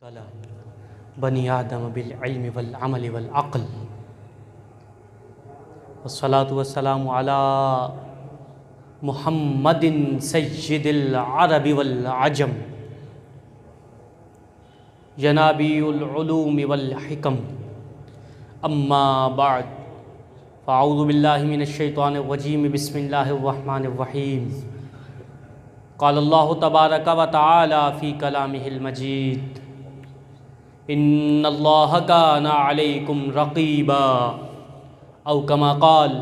बनी आदम बिल इल्म वल अमल वल अक़ल वस्सलातु वस्सलामु अला मुहम्मदिन सय्यिदिल अरबि वल अजम जनाबियुल उलूम वल हिकम अम्मा बाद फ़अऊज़ु बिल्लाहि मिनश शैतानिर रजीम बिस्मिल्लाहिर रहमानिर रहीम क़ालल्लाहु तबारक व तआला फ़ी कलामिहिल मजीद इन्नल्लाह काना अलैकुम रक़ीबा औ कमा क़ाल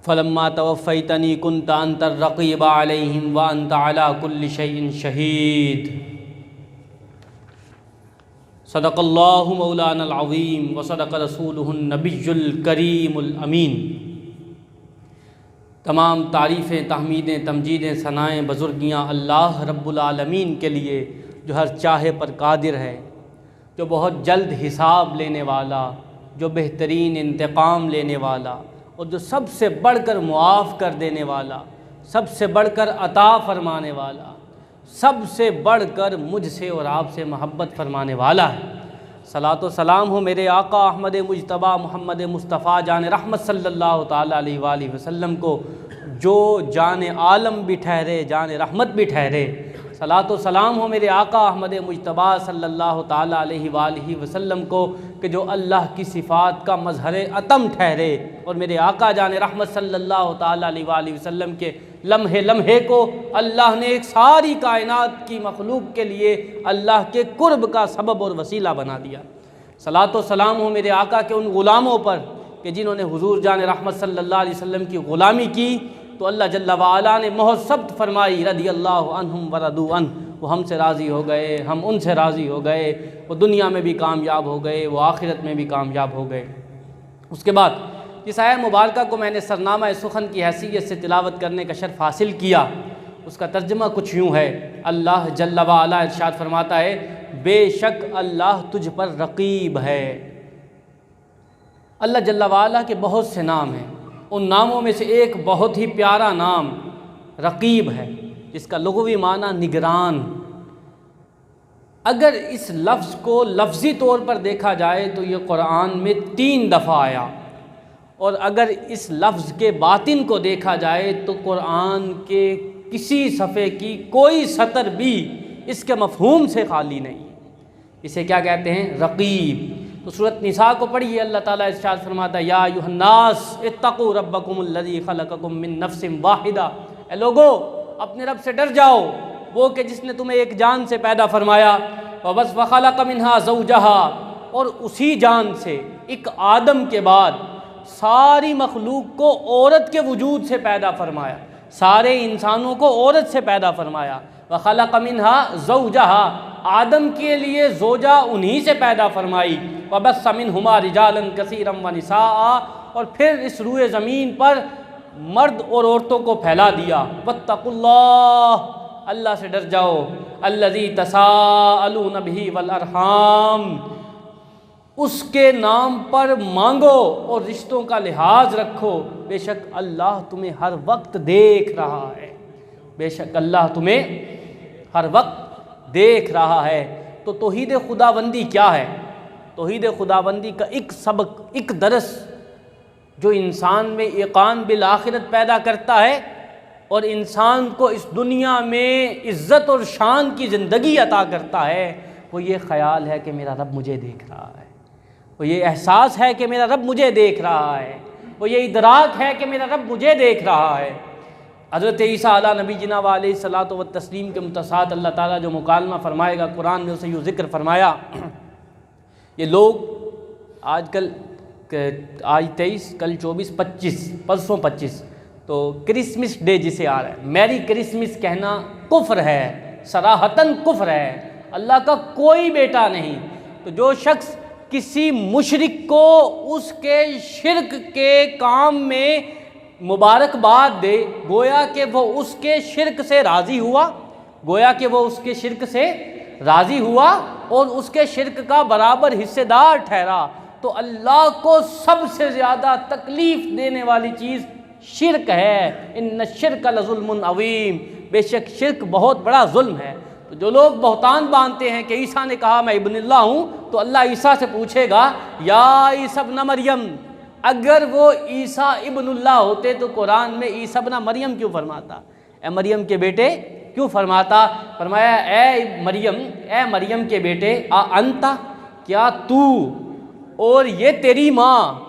फ़लम्मा तवफ़्फ़ैतनी कुन्ता अंतर रक़ीबा अलैहिम व अंत अला कुल्लि शैइन शहीद। सदक़ल्लाहु मौलानल अज़ीम व सदक़ रसूलुहुन नबियुल करीमुल अमीन। तमाम तारीफ़ें, तहमीदें, तमजीदें, सनाएँ, बुज़ुर्गियाँ अल्लाह रब्बुल आलमीन के लिए जो हर चाहे पर कादिर है, जो बहुत जल्द हिसाब लेने वाला, जो बेहतरीन इंतकाम लेने वाला और जो सबसे बढ़कर मुआफ़ कर देने वाला, सबसे बढ़कर अता फ़रमाने वाला, सबसे बढ़कर मुझसे और आपसे मोहब्बत फ़रमाने वाला है। सलातो सलाम हो मेरे आका अहमद मुजतबा मोहम्मद मुस्तफ़ा जान रहमत सल्लल्लाहु ताला अलैहि वसल्लम को, जो जान आलम भी ठहरे, जान रहमत भी ठहरे। सलातो सलाम हो मेरे आका अहमद मुजतबा सल्लल्लाहु ताला अलैहि वसल्लम को कि जो अल्लाह की सिफ़ात का मज़हर अतम ठहरे, और मेरे आका जान रहमत सल्लल्लाहु ताला अलैहि वसल्लम के लम्हे लम्हे को अल्लाह ने एक सारी कायनात की मखलूक के लिए अल्लाह के कुर्ब का सबब और वसीला बना दिया। सलातो सलाम हो मेरे आका के उन ग़ुलामों पर कि जिन्होंने हुज़ूर जान रहमत सल्लल्लाहु अलैहि वसल्लम की ग़ुलामी की, तो अल्लाह जल्ला वाला ने मोहसब्त फरमाई रदियल्लाहु अन्हुम व रदू अन, वो हमसे राज़ी हो गए, हम उनसे राज़ी हो गए, वो दुनिया में भी कामयाब हो गए, वो आखिरत में भी कामयाब हो गए। उसके बाद जिस आया मुबारका को मैंने सरनामा सुखन की हैसियत से तिलावत करने का शर्फ हासिल किया, उसका तर्जुमा कुछ यूँ है। अल्लाह जल्ला वाला इरशाद फरमाता है, बेशक अल्लाह तुझ पर रक़ीब है। अल्लाह जल्ला वाला के बहुत से नाम हैं, उन नामों में से एक बहुत ही प्यारा नाम रक़ीब है, जिसका लुग़वी माना निगरान। अगर इस लफ्ज़ को लफ्ज़ी तौर पर देखा जाए तो ये क़ुरान में 3 दफ़ा आया, और अगर इस लफ्ज़ के बातिन को देखा जाए तो क़ुरान के किसी सफ़े की कोई सतर भी इसके मफ़हूम से खाली नहीं। इसे क्या कहते हैं? रक़ीब। तो सूरत निसा को पढ़िए, अल्लाह ताला इरशाद फरमाता है, या अय्युहन्नास इत्तक़ू रब्बकुमुल्लज़ी ख़लक़कुम मिन नफ्सिन वाहिदा, ए लोगो अपने रब से डर जाओ, वो कि जिसने तुम्हें एक जान से पैदा फरमाया, व ख़लक़ मिन्हा ज़ौजहा, और उसी जान से एक आदम के बाद सारी मखलूक को औरत के वजूद से पैदा फरमाया, सारे इंसानों को औरत से पैदा फरमाया। व ख़लक़ मिन्हा ज़ौजहा, आदम के लिए ज़ौजा उन्हीं से पैदा फरमाई। व बस्स मिन्हुमा रिजालन कसीरन व निसाआ, और फिर इस रूए ज़मीन पर मर्द और औरतों को फैला दिया। वत्तक़ुल्लाह, अल्लाह से डर जाओ, अल्लज़ी तसाअलून बिही वल अरहाम, उसके नाम पर मांगो और रिश्तों का लिहाज रखो, बेशक अल्लाह तुम्हें हर वक्त देख रहा है, बेशक अल्लाह तुम्हें हर वक्त देख रहा है। तो तौहीद खुदाबंदी क्या है? तौहीद खुदाबंदी का एक सबक, एक दरस जो इंसान में ईक़ान बिल आखिरत पैदा करता है और इंसान को इस दुनिया में इज़्ज़त और शान की ज़िंदगी अता करता है, वो ये ख़याल है कि मेरा रब मुझे देख रहा है, वो ये एहसास है कि मेरा रब मुझे देख रहा है, वो ये इदराक है कि मेरा रब मुझे देख रहा है। हज़रत ईसा अला नबी जिना व अलैहिस्सलातु व तस्लीम के मुतसाद अल्लाह ताला जो मुकालमा फ़रमाएगा, कुरान में उसे यूँ ज़िक्र फरमाया, ये लोग आजकल आज 23, कल 24, 25, परसों 25, तो क्रिसमस डे जिसे आ रहा है, मैरी क्रिसमस कहना कुफ्र है, सराहतन कुफ्र है, अल्लाह का कोई बेटा नहीं। तो जो शख्स किसी मुशरिक को उसके शिरक के काम में मुबारकबाद दे, गोया कि वो उसके शिरक से राज़ी हुआ, गोया कि वो उसके शिरक से राज़ी हुआ और उसके शिरक का बराबर हिस्सेदार ठहरा, तो अल्लाह को सबसे ज़्यादा तकलीफ़ देने वाली चीज़ शिरक है। इन्न शिरक लज़ुल्मुन अज़ीम, बेशक शिरक बहुत बड़ा जुल्म है। तो जो लोग बहुतान बांधते हैं कि ईसा ने कहा मैं इब्नुल्लाह हूँ, तो अल्लाह ईसा से पूछेगा या ईसा इब्न मरियम, अगर वो ईसा इब्नुल्लाह होते तो कुरान में ईसा इब्न मरियम क्यों फरमाता, ए मरियम के बेटे क्यों फरमाता। फरमाया ए मरियम के बेटे आ अंता, क्या तू और ये तेरी माँ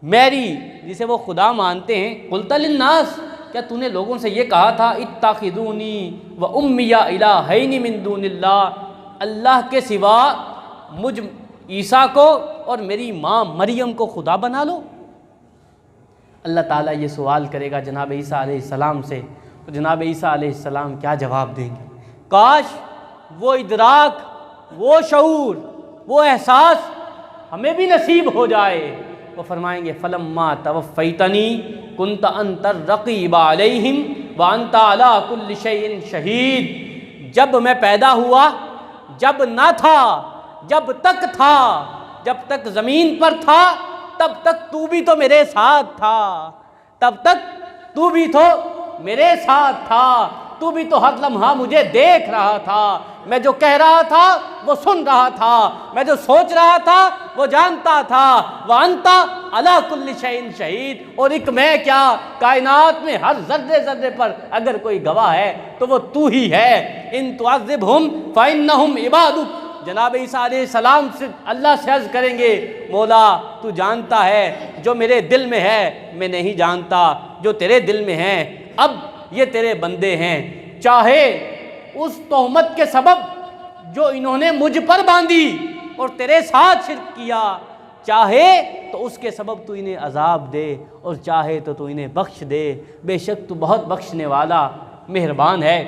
मैरी, जिसे वो खुदा मानते हैं, कुल्ता लिन्नास, क्या तूने लोगों से ये कहा था इत्ताखिदूनी व उम्मिया इलाहैनी मिन दूनिल्लाह, अल्लाह के सिवा मुझ ईसा को और मेरी माँ मरियम को खुदा बना लो। अल्लाह ताला ये सवाल करेगा जनाब ईसा अलैहिस्सलाम से, तो जनाब ईसा अलैहिस्सलाम क्या जवाब देंगे। काश वो इदराक, वो शऊर, वो एहसास हमें भी नसीब हो जाए। वो फरमाएंगे फलम्मा तवफ़्फ़ैतनी कुन्त अंत रक़ीब अलैहिम व अंत अला कुल्लि शैइन शहीद, जब मैं पैदा हुआ, जब ना था, जब तक था, जब तक ज़मीन पर था, तब तक तू भी तो मेरे साथ था, तब तक तू भी तो मेरे साथ था, तू भी तो हर लम्हा मुझे देख रहा था, मैं जो कह रहा था वो सुन रहा था, मैं जो सोच रहा था वो जानता था। व अंता अला कुल्लि शैइन शहीद, और एक मैं क्या, कायनात में हर जर्रे जर्रे पर अगर कोई गवाह है तो वो तू ही है। इन तुअज़्ज़िबहुम फ़इन्नहुम इबादुक, जनाब ईसा अलैहिस्सलाम से अल्लाह से अर्ज़ करेंगे मौला तू जानता है जो मेरे दिल में है, मैं नहीं जानता जो तेरे दिल में है, अब ये तेरे बंदे हैं, चाहे उस तोहमत के सबब जो इन्होंने मुझ पर बांधी और तेरे साथ शिर्क किया, चाहे तो उसके सबब तू इन्हें अजाब दे और चाहे तो तू इन्हें बख्श दे, बेशक तू बहुत बख्शने वाला मेहरबान है।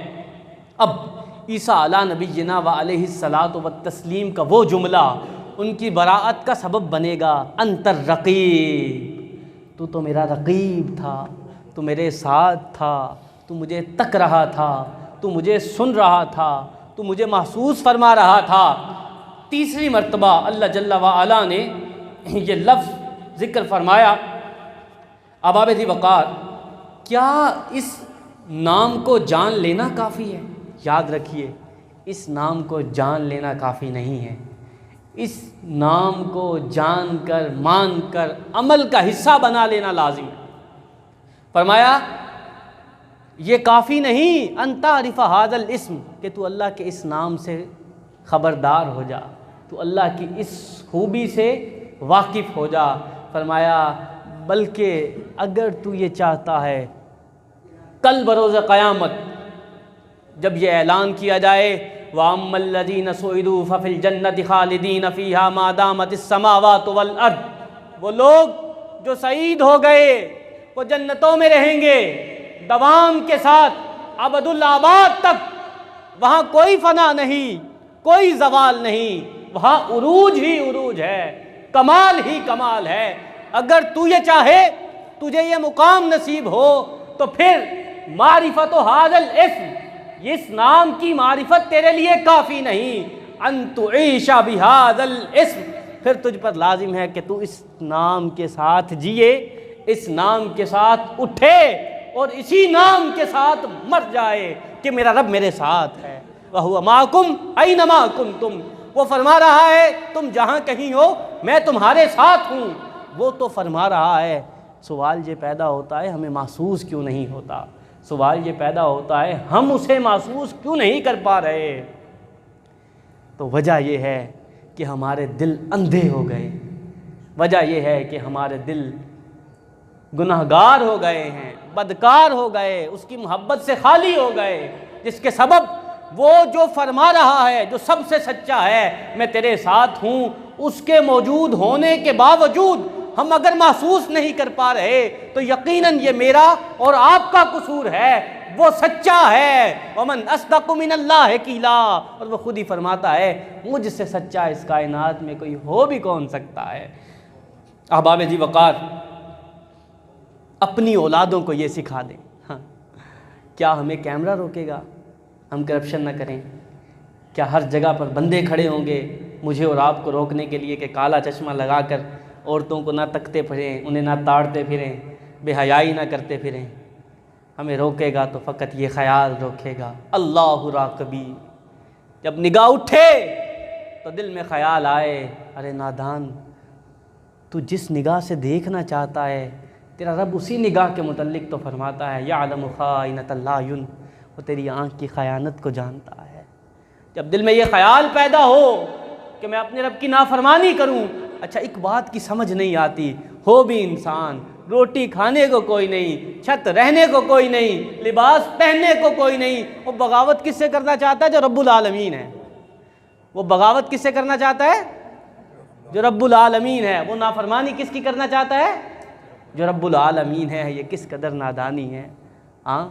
अब ईसा अला नबीना व अलैहिस्सलातु व तस्लीम का वो जुमला उनकी बराअत का सबब बनेगा, अंतर रक़ीब, तू तो मेरा रक़ीब था, तू मेरे साथ था, तू मुझे तक रहा था, तू मुझे सुन रहा था, तू मुझे महसूस फरमा रहा था। तीसरी मर्तबा अल्लाह जल्ला व अला ने ये लफ्ज़ ज़िक्र फरमाया। अबाब ज़ी वक़ार, क्या इस नाम को जान लेना काफ़ी है? याद रखिए, इस नाम को जान लेना काफ़ी नहीं है, इस नाम को जान कर मान कर अमल का हिस्सा बना लेना लाजिम है। फरमाया ये काफ़ी नहीं, अंतारिफ़ हाज़ल इस्म, कि तू अल्लाह के इस नाम से ख़बरदार हो जा, तू अल्लाह की इस खूबी से वाकिफ़ हो जा। फरमाया बल्कि अगर तू ये चाहता है, कल बरोज़ क़यामत जब ये ऐलान किया जाए वअम्मल्लज़ीन सुइदू फ़फ़िल जन्नति ख़ालिदीन फ़ीहा मा दामतिस समावातु वल अर्द, वो लोग जो सईद हो गए वो जन्नतों में रहेंगे दवाम के साथ, अबदुल आबाद तक, वहाँ कोई फ़ना नहीं, कोई ज़वाल नहीं, वहाँ उरूज ही उरूज है, कमाल ही कमाल है। अगर तू ये चाहे, तुझे ये मुकाम नसीब हो, तो फिर मारिफत हाज़ल इस्म, इस नाम की मारिफत तेरे लिए काफ़ी नहीं, अंतुईशा बिहाज़ल इस्म, फिर तुझ पर लाजिम है कि तू इस नाम के साथ जिए, इस नाम के साथ उठे और इसी नाम के साथ मर जाए कि मेरा रब मेरे साथ है। वहुवा माकुम ऐनमा कुंतुम, वो फरमा रहा है तुम जहाँ कहीं हो मैं तुम्हारे साथ हूँ, वो तो फरमा रहा है। सवाल ये पैदा होता है हमें महसूस क्यों नहीं होता, सवाल ये पैदा होता है हम उसे महसूस क्यों नहीं कर पा रहे। तो वजह यह है कि हमारे दिल अंधे हो गए, वजह यह है कि हमारे दिल गुनाहगार हो गए हैं, बदकार हो गए, उसकी मोहब्बत से खाली हो गए, जिसके सबब वो जो फरमा रहा है, जो सबसे सच्चा है, मैं तेरे साथ हूँ, उसके मौजूद होने के बावजूद हम अगर महसूस नहीं कर पा रहे तो यकीनन ये मेरा और आपका कसूर है, वो सच्चा है। वमन अस्दक़ु मिनल्लाहि क़ीला, और वो खुद ही फरमाता है मुझसे सच्चा इस कायनात में कोई हो भी कौन सकता है। अहबाब जी वक़ार, अपनी औलादों को ये सिखा दें। हाँ, क्या हमें कैमरा रोकेगा हम करप्शन ना करें? क्या हर जगह पर बंदे खड़े होंगे मुझे और आपको रोकने के लिए कि काला चश्मा लगाकर औरतों को ना तकते फिरें, उन्हें ना ताड़ते फिरें, बेहयाई ना करते फिरें? हमें रोकेगा तो फ़कत ये ख़याल रोकेगा, अल्लाहु राक़िबी। जब निगाह उठे तो दिल में ख़याल आए, अरे नादान, तू जिस निगाह से देखना चाहता है तेरा रब उसी निगाह के मुतल्लिक तो फरमाता है, यअलमु ख़ाइनतल अयुन, वो तेरी आँख की ख़यानत को जानता है। जब दिल में ये ख़याल पैदा हो कि मैं अपने रब की नाफरमानी करूं, अच्छा एक बात की समझ नहीं आती, हो भी इंसान, रोटी खाने को कोई नहीं, छत रहने को कोई नहीं, लिबास पहनने को कोई नहीं, वो बगावत किससे करना चाहता है? जो रब्बुल आलमीन है। वो बगावत किससे करना चाहता है? जो रब्बुल आलमीन है। वो नाफरमानी किसकी करना चाहता है? जो रब्बुल आलमीन है। ये किस कदर नादानी है। हाँ,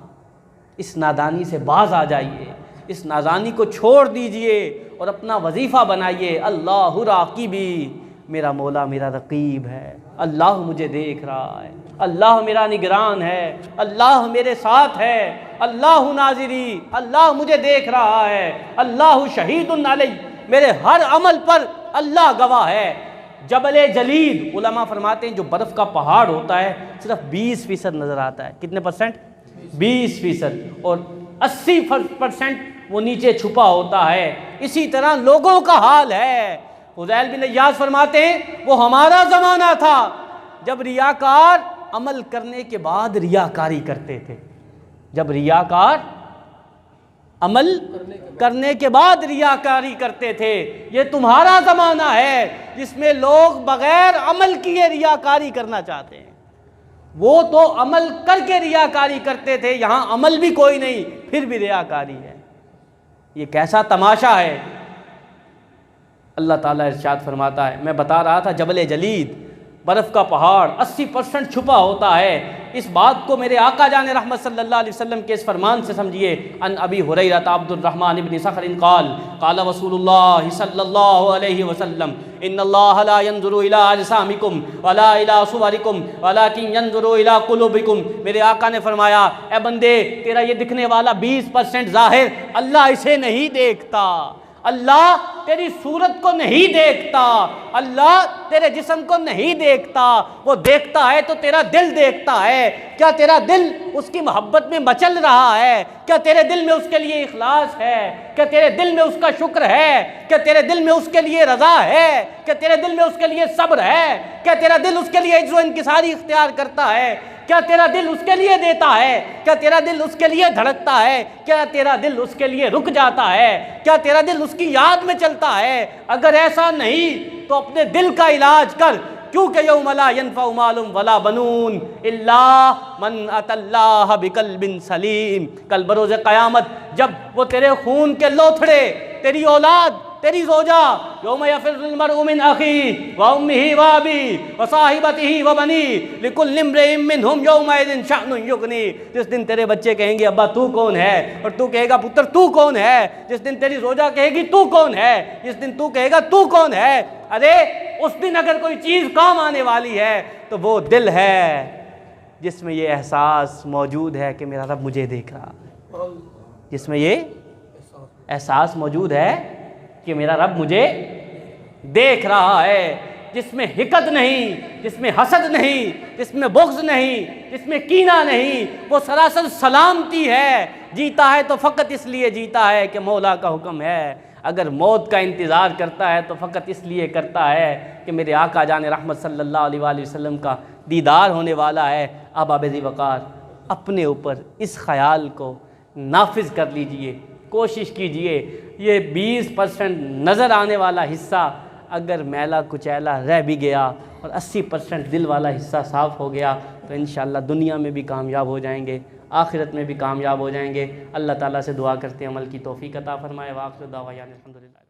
इस नादानी से बाज आ जाइए, इस नादानी को छोड़ दीजिए और अपना वजीफ़ा बनाइए, अल्लाहु राक़िबी, मेरा मौला मेरा रक़ीब है, अल्लाह मुझे देख रहा है, अल्लाह मेरा निगरान है, अल्लाह मेरे साथ है, अल्लाह नाज़िरी, अल्लाह मुझे देख रहा है, अल्लाह शहीदुन अलैहि, मेरे हर अमल पर अल्लाह गवाह है। जबल जलीद, उलमा फरमाते हैं जो बर्फ़ का पहाड़ होता है सिर्फ 20% नज़र आता है। कितने परसेंट? 20%। और 80% वो नीचे छुपा होता है। इसी तरह लोगों का हाल है। फुज़ैल बिन इयाज़ फरमाते हैं वो हमारा ज़माना था जब रियाकार अमल करने के बाद रियाकारी करते थे। जब रियाकार अमल करने के बाद रियाकारी करते थे। ये तुम्हारा ज़माना है जिसमें लोग बग़ैर अमल किए रियाकारी करना चाहते हैं। वो तो अमल करके रियाकारी करते थे, यहाँ अमल भी कोई नहीं फिर भी रियाकारी है। ये कैसा तमाशा है। अल्लाह ताला इरशाद फरमाता है, मैं बता रहा था जबल जलीद, बर्फ़ का पहाड़ 80% छुपा होता है। इस बात को मेरे आका जान रहमत सल्लल्लाहु अलैहि वसल्लम के इस फरमान से समझिए। अन अबी हुरैरा अब्दुर्रहमान इब्न सखर क़ाल क़ाल रसूलुल्लाह सल्लल्लाहु अलैहि वसल्लम इन्नल्लाह ला यंज़ुरु इला अजसामिकुम वला इला सुवरिकुम वलाकिन यंज़ुरु इला कुलूबिकुम। मेरे आका ने फरमाया, ए बंदे, तेरा ये दिखने वाला 20% ज़ाहिर, अल्लाह इसे नहीं देखता। अल्लाह तेरी सूरत को नहीं देखता, अल्लाह तेरे जिस्म को नहीं देखता। वो देखता है तो तेरा दिल देखता है। क्या तेरा दिल उसकी मोहब्बत में मचल रहा है? क्या तेरे दिल में उसके लिए इखलास है? क्या तेरे दिल में उसका शुक्र है? क्या तेरे दिल में उसके लिए रज़ा है? क्या तेरे दिल में उसके लिए सब्र है? क्या तेरा दिल उसके लिए इज्ज़ो इंकिसारी इख्तियार करता है? क्या तेरा दिल उसके लिए देता है? क्या तेरा दिल उसके लिए धड़कता है? क्या तेरा दिल उसके लिए रुक जाता है? क्या तेरा दिल उसकी याद में चलता है? अगर ऐसा नहीं तो अपने दिल का इलाज कर, क्योंकि यौम ला यनफ़उ मालुन वला बनून इल्ला मन अतल्लाह बिक़ल्बिन सलीम। कल बरोज़ क़यामत जब वो तेरे खून के लोथड़े, तेरी औलाद, तेरी ज़ौजा, यौम यफ़िर्रुल मरउ मिन अख़ीही व उम्मिही व अबीही व साहिबतिही व बनीही लिकुल्लि इम्रिइन मिनहुम यौमइज़िन शअनुन युग़नी। जिस दिन तेरे बच्चे कहेंगे अब्बा तू कौन है, और तू कहेगा पुत्र तू कौन है। जिस दिन तेरी ज़ौजा कहेगी तू कौन है, जिस दिन तू कहेगा तू कौन है। अरे उस दिन अगर कोई चीज़ काम आने वाली है तो वो दिल है जिसमें ये एहसास मौजूद है कि मेरा रब मुझे देख रहा है, जिसमें ये एहसास मौजूद है कि मेरा रब मुझे देख रहा है, जिसमें हिकत नहीं, जिसमें हसद नहीं, जिसमें बुग़्ज़ नहीं, जिसमें कीना नहीं, वो सरासर सलामती है। जीता है तो फ़कत इसलिए जीता है कि मौला का हुक्म है। अगर मौत का इंतज़ार करता है तो फ़कत इसलिए करता है कि मेरे आका जान रहमत सल्लल्लाहु अलैहि वसल्लम का दीदार होने वाला है। अब आबिज़ वक़ार अपने ऊपर इस ख़याल को नाफिज कर लीजिए, कोशिश कीजिए। ये 20% नज़र आने वाला हिस्सा अगर मैला कुचैला रह भी गया और 80% दिल वाला हिस्सा साफ़ हो गया तो इंशाअल्लाह दुनिया में भी कामयाब हो जाएंगे, आखिरत में भी कामयाब हो जाएंगे। अल्लाह ताला से दुआ करते हैं अमल की तौफ़ीक़ अता फ़रमाए। वाक़िर दावाना अल्हम्दुलिल्लाह।